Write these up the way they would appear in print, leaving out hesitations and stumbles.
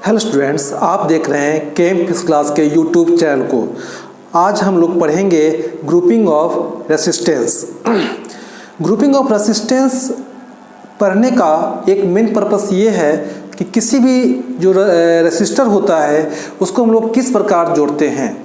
Hello students, आप देख रहे हैं केम फिजिक्स क्लास के यूट्यूब चैनल को। आज हम लोग पढ़ेंगे grouping of resistance. Grouping of resistance पढ़ने का एक मेन पर्पस ये है कि किसी भी जो रेसिस्टर होता है उसको हम लोग किस प्रकार जोड़ते हैं,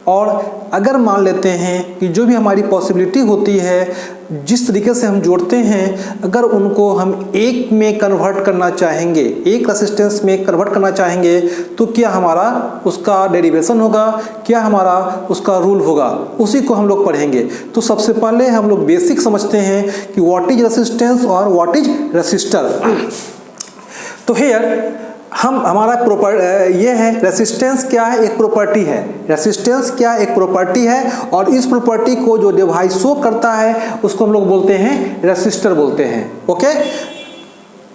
और अगर मान लेते हैं कि जो भी हमारी पॉसिबिलिटी होती है जिस तरीके से हम जोड़ते हैं, अगर उनको हम एक में कन्वर्ट करना चाहेंगे, एक रेसिस्टेंस में कन्वर्ट करना चाहेंगे, तो क्या हमारा उसका डेरिवेशन होगा, क्या हमारा उसका रूल होगा, उसी को हम लोग पढ़ेंगे। तो सबसे पहले हम लोग बेसिक समझते हैं कि व्हाट इज रेसिस्टेंस और व्हाट इज रेसिस्टर। तो हियर हमारा ये है रेसिस्टेंस क्या है, एक प्रॉपर्टी है। रेसिस्टेंस क्या एक प्रॉपर्टी है, और इस प्रॉपर्टी को जो डिवाइस शो करता है उसको हम लोग बोलते हैं रेसिस्टर बोलते हैं। ओके,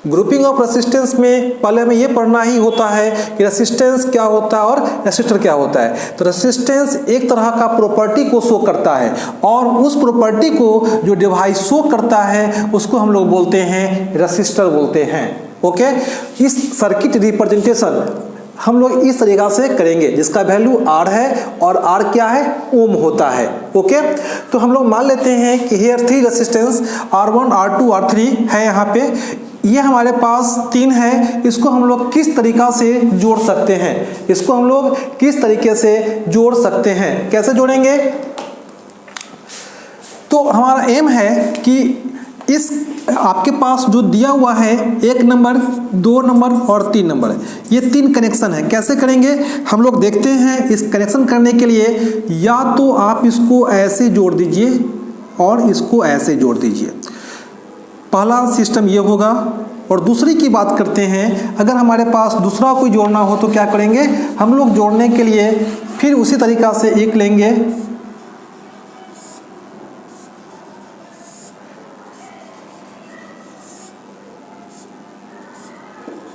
ग्रुपिंग ऑफ रेसिस्टेंस में पहले हमें ये पढ़ना ही होता है कि रेसिस्टेंस क्या होता है और रेसिस्टर क्या होता है। तो रेसिस्टेंस एक तरह का प्रॉपर्टी को शो करता है, और उस प्रॉपर्टी को जो डिवाइस शो करता है उसको हम लोग बोलते हैं रेसिस्टर बोलते हैं। ओके, इस सर्किट रिप्रेजेंटेशन हम लोग इस तरीका से करेंगे जिसका वैल्यू R है, और R क्या है, ओम होता है। ओके, तो हम लोग मान लेते हैं कि here 3 resistance R1 R2 R3 है। यहाँ पे ये हमारे पास 3 है। इसको हम लोग किस तरीका से जोड़ सकते हैं, इसको हम लोग किस तरीके से जोड़ सकते हैं, कैसे जोड़ेंगे। तो हमारा एम है कि इस आपके पास जो दिया हुआ है 1 नंबर, 2 नंबर और 3 नंबर, ये 3 कनेक्शन है। कैसे करेंगे हम लोग देखते हैं। इस कनेक्शन करने के लिए या तो आप इसको ऐसे जोड़ दीजिए और इसको ऐसे जोड़ दीजिए, पहला सिस्टम ये होगा। और दूसरी की बात करते हैं, अगर हमारे पास दूसरा कोई जोड़ना हो तो क्या करेंगे हम लोग, जोड़ने के लिए फिर उसी तरीका से एक लेंगे,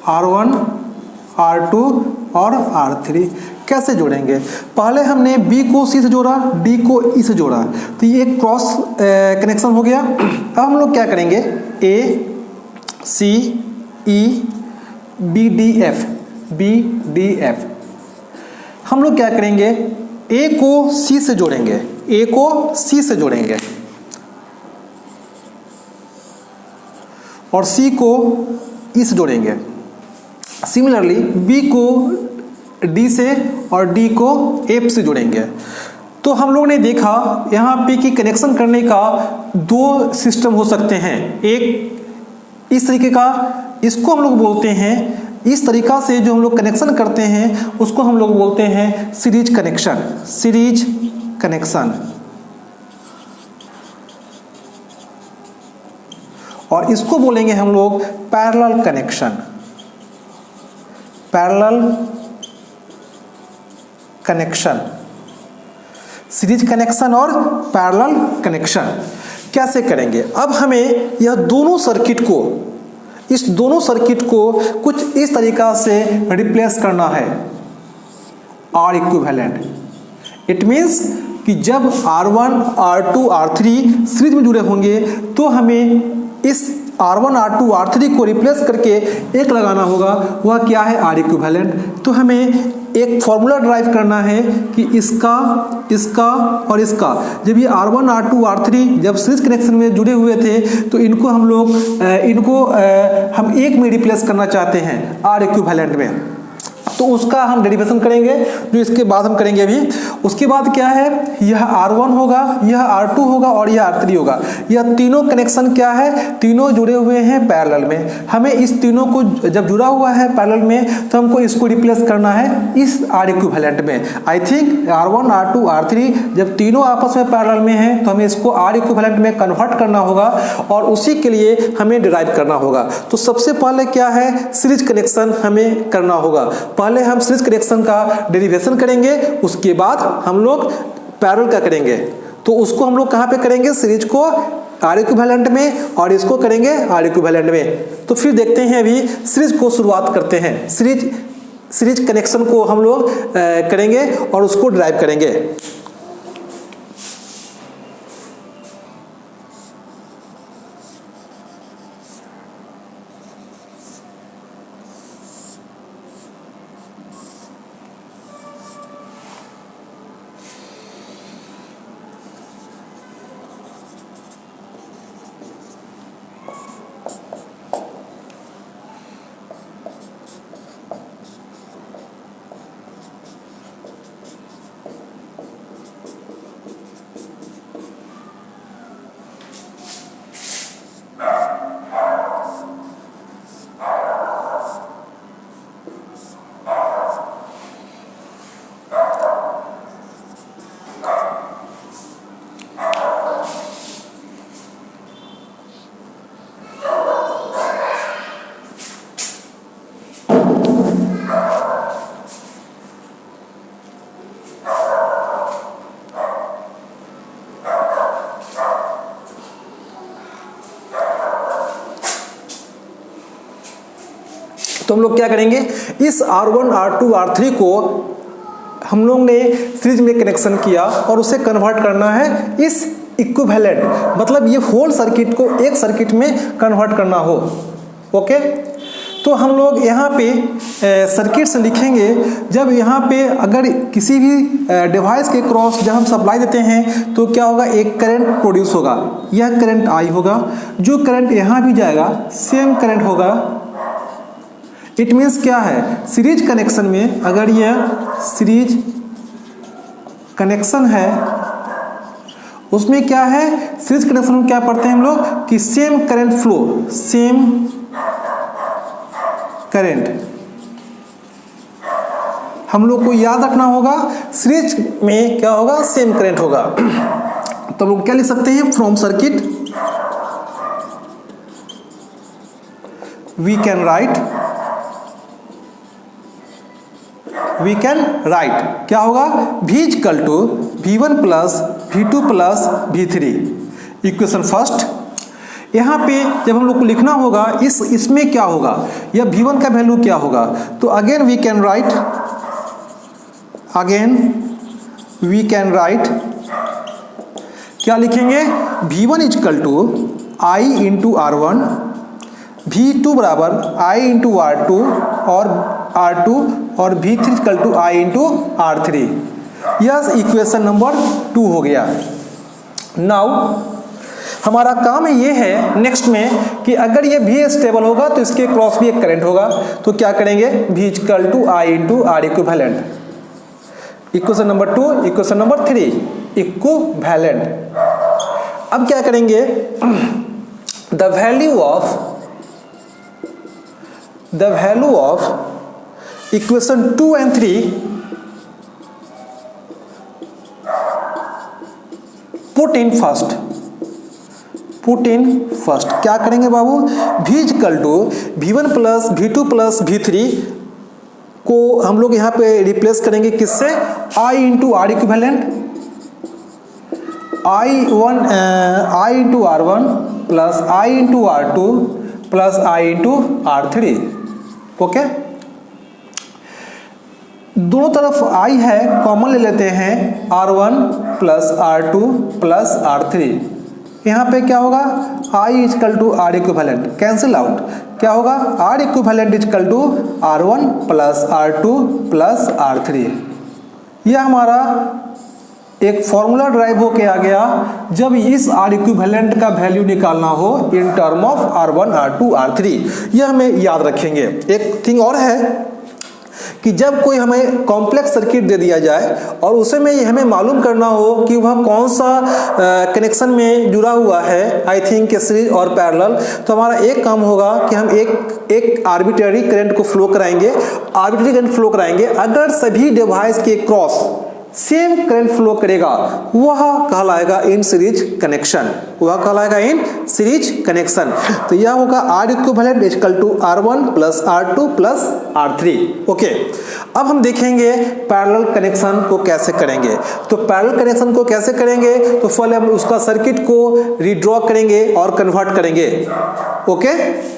R1 R2 और R3। कैसे जोड़ेंगे, पहले हमने B को C से जोड़ा, D को E से जोड़ा, तो ये एक क्रॉस कनेक्शन हो गया। अब हम लोग क्या करेंगे, A C E B D F हम लोग क्या करेंगे, A को C से जोड़ेंगे, A को C से जोड़ेंगे और C को E से जोड़ेंगे। सिमिलरली B को D से और D को F से जोड़ेंगे। तो हम लोग ने देखा यहाँ पे कि कनेक्शन करने का 2 सिस्टम हो सकते हैं। एक इस तरीके का, इसको हम लोग बोलते हैं, इस तरीका से जो हम लोग कनेक्शन करते हैं उसको हम लोग बोलते हैं सीरीज कनेक्शन। और इसको बोलेंगे हम लोग पैरेलल कनेक्शन, सीरीज कनेक्शन और पैरेलल कनेक्शन। कैसे करेंगे, अब हमें यह दोनों सर्किट को, इस दोनों सर्किट को कुछ इस तरीका से रिप्लेस करना है, R इक्विवेलेंट। इट मीन्स कि जब R1 R2 R3 सीरीज में जुड़े होंगे तो हमें इस R1 R2 R3 को रिप्लेस करके एक लगाना होगा, वह क्या है, R इक्विवेलेंट। तो हमें एक फॉर्मूला ड्राइव करना है कि इसका और इसका, जब ये R1 R2 R3 जब सीरीज कनेक्शन में जुड़े हुए थे तो इनको हम लोग हम एक में रिप्लेस करना चाहते हैं R इक्विवेलेंट में। तो उसका हम डेरिवेशन करेंगे जो इसके बाद हम करेंगे अभी। उसके बाद क्या है, यह R1 होगा, यह R2 होगा और यह R3 होगा। यह तीनों कनेक्शन क्या है, तीनों जुड़े हुए हैं पैरेलल में। हमें इस तीनों को जब जुड़ा हुआ है पैरेलल में तो हमको इसको रिप्लेस करना है इस R इक्विवेलेंट में। I think R1 R2 R3 जब तीनों आपस में पैरेलल में हैं तो हमें इसको R इक्विवेलेंट में कन्वर्ट करना होगा, और उसी के लिए हमें डिराइव करना होगा। तो सबसे पहले क्या है, सीरीज कनेक्शन हमें करना होगा। पहले हम सीरीज कनेक्शन का डेरिवेशन करेंगे, उसके बाद हम लोग पैरेलल का करेंगे। तो उसको हम लोग कहाँ पे करेंगे, सीरीज को R इक्विवेलेंट में और इसको करेंगे R इक्विवेलेंट में। तो फिर देखते हैं, अभी सीरीज को शुरुआत करते हैं। सीरीज कनेक्शन को हम लोग करेंगे और उसको ड्राइव करेंगे। तो हम लोग क्या करेंगे, इस R1 R2 R3 को हम लोग ने सीरीज में कनेक्शन किया और उसे कन्वर्ट करना है इस इक्विवेलेंट, मतलब ये होल सर्किट को एक सर्किट में कन्वर्ट करना हो। ओके, तो हम लोग यहाँ पे सर्किट से लिखेंगे। जब यहाँ पे अगर किसी भी डिवाइस के क्रॉस जब हम सप्लाई देते हैं तो क्या होगा, एक करंट प्रोड्यूस होगा, यह करंट आई होगा, जो करंट यहाँ भी जाएगा सेम करंट होगा। इट मीन्स क्या है, सीरीज कनेक्शन में अगर यह सीरीज कनेक्शन है उसमें क्या है, सीरीज कनेक्शन में क्या पढ़ते हैं हम लोग कि same current flow, same current हम लोग को याद रखना होगा, सीरीज में क्या होगा, सेम करंट होगा। तो हम लोग क्या लिख सकते हैं, from circuit we can write क्या होगा, V equal to V1 plus V2 plus V3, equation first. यहाँ पे जब हम लोग को लिखना होगा इसमें क्या होगा, यह V1 का वैल्यू क्या होगा, तो अगेन वी कैन राइट क्या लिखेंगे, V1 equal to I into R1, V2 बराबर I इंटू R2 और R2 और V3 equal to I into R3। यह इक्वेशन नंबर 2 हो गया। नाउ हमारा काम ये है नेक्स्ट में कि अगर ये V स्टेबल होगा तो इसके क्रॉस भी एक करंट होगा, तो क्या करेंगे, V equal to I into R equivalent. Equation number 2, equation number 3 equivalent. अब क्या करेंगे, the value of equation 2 and 3 put in फर्स्ट क्या करेंगे बाबू, V equal to V1 plus V2 plus V3 को हम लोग यहाँ पे रिप्लेस करेंगे किससे, I into R equivalent, I into R1 plus I into R2 plus I into R3। Okay, दोनों तरफ I है, कॉमन ले लेते हैं, R1 plus R2 plus R3। यहाँ पे क्या होगा, I equal to R equivalent cancel out, क्या होगा, R equivalent equal to R1 plus R2 plus R3। यह हमारा एक फॉर्मूला ड्राइव होके आ गया जब इस R इक्विवेलेंट का वैल्यू निकालना हो in term of R1 R2 R3। यह हमें याद रखेंगे। एक थिंग और है कि जब कोई हमें कॉम्प्लेक्स सर्किट दे दिया जाए और उसे में हमें मालूम करना हो कि वह कौन सा कनेक्शन में जुड़ा हुआ है, आई थिंक सीरीज और पैरेलल, तो हमारा एक काम होगा कि हम एक आर्बिट्ररी करंट को फ्लो कराएंगे, अगर सभी डिवाइस के क्रॉस सेम करंट फ्लो करेगा वह कहलाएगा इन सीरीज कनेक्शन, तो यह होगा R equivalent equal to R1 plus R2 plus R3। Okay, अब हम देखेंगे पैरेलल कनेक्शन को कैसे करेंगे। तो पैरेलल कनेक्शन को कैसे करेंगे, तो पहले हम उसका सर्किट को रीड्रॉ करेंगे और कन्वर्ट करेंगे। ओके,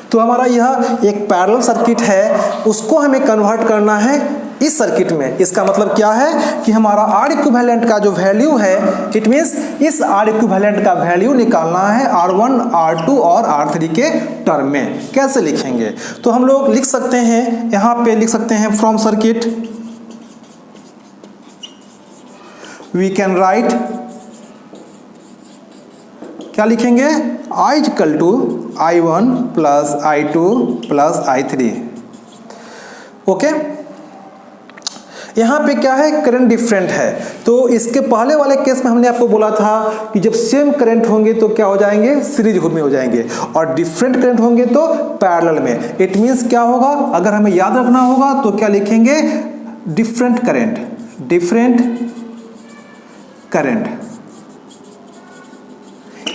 तो हमारा यह एक पैरेलल सर्किट है, उसको हमें कन्वर्ट करना है इस सर्किट में। इसका मतलब क्या है कि हमारा आर इक्विवेलेंट का जो वैल्यू है, इट मीन्स इस आर इक्विवेलेंट का वैल्यू निकालना है R1, R2 और R3 के टर्म में। कैसे लिखेंगे? तो हम लोग लिख सकते हैं, यहां पे लिख सकते हैं from circuit we can write, क्या लिखेंगे? I equal to I1 plus I2 plus I3। Okay, यहाँ पे क्या है? करंट डिफरेंट है। तो इसके पहले वाले केस में हमने आपको बोला था कि जब सेम करंट होंगे तो क्या हो जाएंगे? सीरीज में हो जाएंगे, और डिफरेंट करंट होंगे तो पैरेलल में। इट मीन्स क्या होगा? अगर हमें याद रखना होगा तो क्या लिखेंगे? Different current, different current.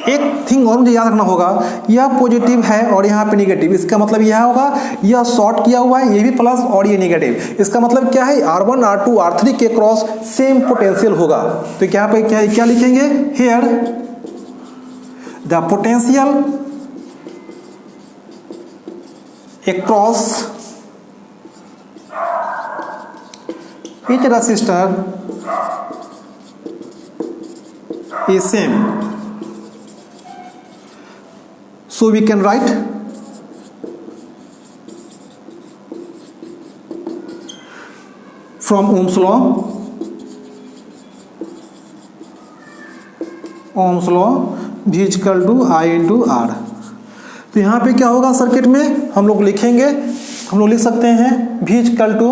एक थिंग और मुझे याद रखना होगा, यह पॉजिटिव है और यहाँ पे निगेटिव। इसका मतलब यह होगा यह शॉर्ट किया हुआ है, ये भी प्लस और ये निगेटिव। इसका मतलब क्या है? R1, R2, R3 के क्रॉस सेम पोटेंशियल होगा। तो यहाँ पे क्या लिखेंगे? Here the potential across each resistor is same. So we can write from Ohm's law, V equal to I into R। तो यहाँ पे क्या होगा सर्किट में? हम लोग लिखेंगे, हम लोग लिख सकते हैं V equal to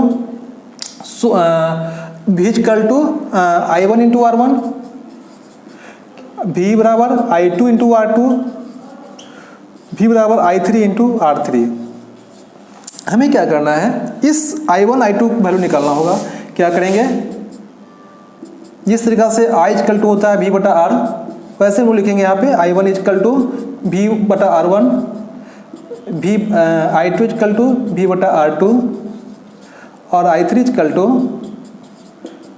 I1 into R1, V बराबर I2 इंटू R2, V बराबर I3 इंटू R3। हमें क्या करना है? इस I1 I2 वैल्यू निकालना होगा। क्या करेंगे? जिस तरीका से I इक्वल टू होता है V बटा R, वैसे वो लिखेंगे यहाँ पे I1 इक्वल टू V बटा R1, I2 equal to V बटा R2 और I3 इक्वल टू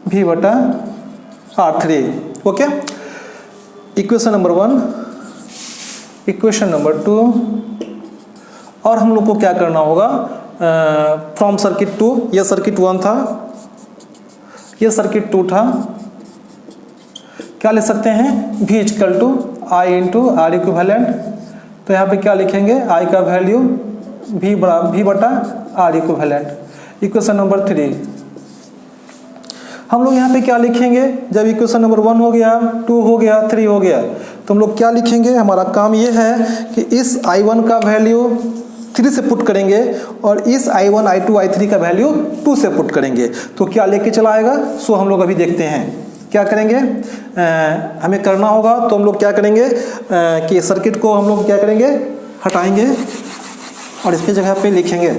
V बटा R3। Okay, equation number 1, equation number 2। और हम लोग को क्या करना होगा? फ्रॉम सर्किट 2, यह सर्किट 1 था, यह सर्किट 2 था। क्या लिख सकते हैं? V equal to I into R equivalent. तो यहाँ पे क्या लिखेंगे? I का वैल्यू V बटा R इक्विवेलेंट। Equation number 3। हम लोग यहाँ पे क्या लिखेंगे? जब इक्वेशन नंबर 1 हो गया, 2 हो गया, 3 हो गया, तो हम लोग क्या लिखेंगे? हमारा काम ये है कि इस I1 का वैल्यू 3 से पुट करेंगे और इस I1, I2, I3 का वैल्यू 2 से पुट करेंगे। तो क्या लेके चला आएगा? सो हम लोग अभी देखते हैं क्या करेंगे। हमें करना होगा तो हम लोग क्या करेंगे कि सर्किट को हम लोग क्या करेंगे? हटाएंगे और इसकी जगह पे लिखेंगे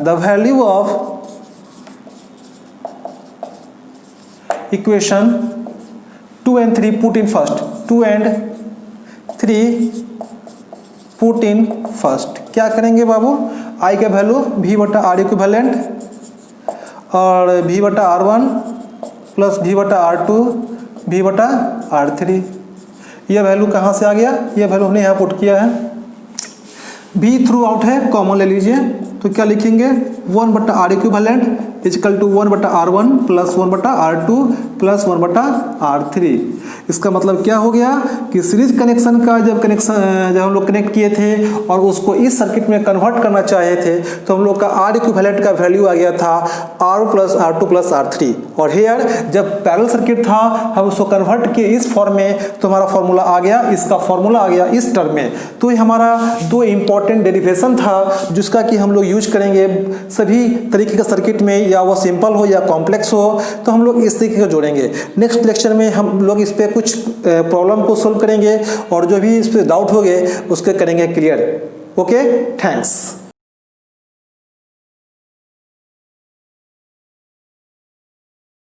the value of equation 2 and 3 put in first, 2 and 3 put in फर्स्ट। क्या करेंगे बाबू? I का वैल्यू V बटा R इक्विवेलेंट और V बटा R1 प्लस V बटा R2, V बटा R3। यह वैल्यू कहाँ से आ गया? यह वैल्यू हमने यहाँ पुट किया है। V थ्रू आउट है, कॉमन ले लीजिए। तो क्या लिखेंगे? 1 बटा R इक्विवेलेंट इक्वल टू 1 बटा R1 प्लस 1 बटा R2 प्लस 1 बटा R3। इसका मतलब क्या हो गया कि सीरीज कनेक्शन का जब हम लोग कनेक्ट किए थे और उसको इस सर्किट में कन्वर्ट करना चाहे थे, तो हम लोग का R इक्विवेलेंट का वैल्यू आ गया था R plus R2 plus R3। और हेयर जब पैरेलल सर्किट था, हम उसको कन्वर्ट किए इस फॉर्म में, तो हमारा फॉर्मूला आ गया, इसका फॉर्मूला आ गया इस टर्म में। तो ये हमारा 2 इंपॉर्टेंट डेरिवेशन था जिसका कि हम लोग यूज करेंगे सभी तरीके के सर्किट में, या वो सिंपल हो या कॉम्प्लेक्स हो, तो हम लोग इस तरीके को जोड़ेंगे। नेक्स्ट लेक्चर में हम लोग इस पे कुछ प्रॉब्लम को सोल्व करेंगे और जो भी इस पे डाउट हो गए उसके करेंगे क्लियर। Okay, thanks.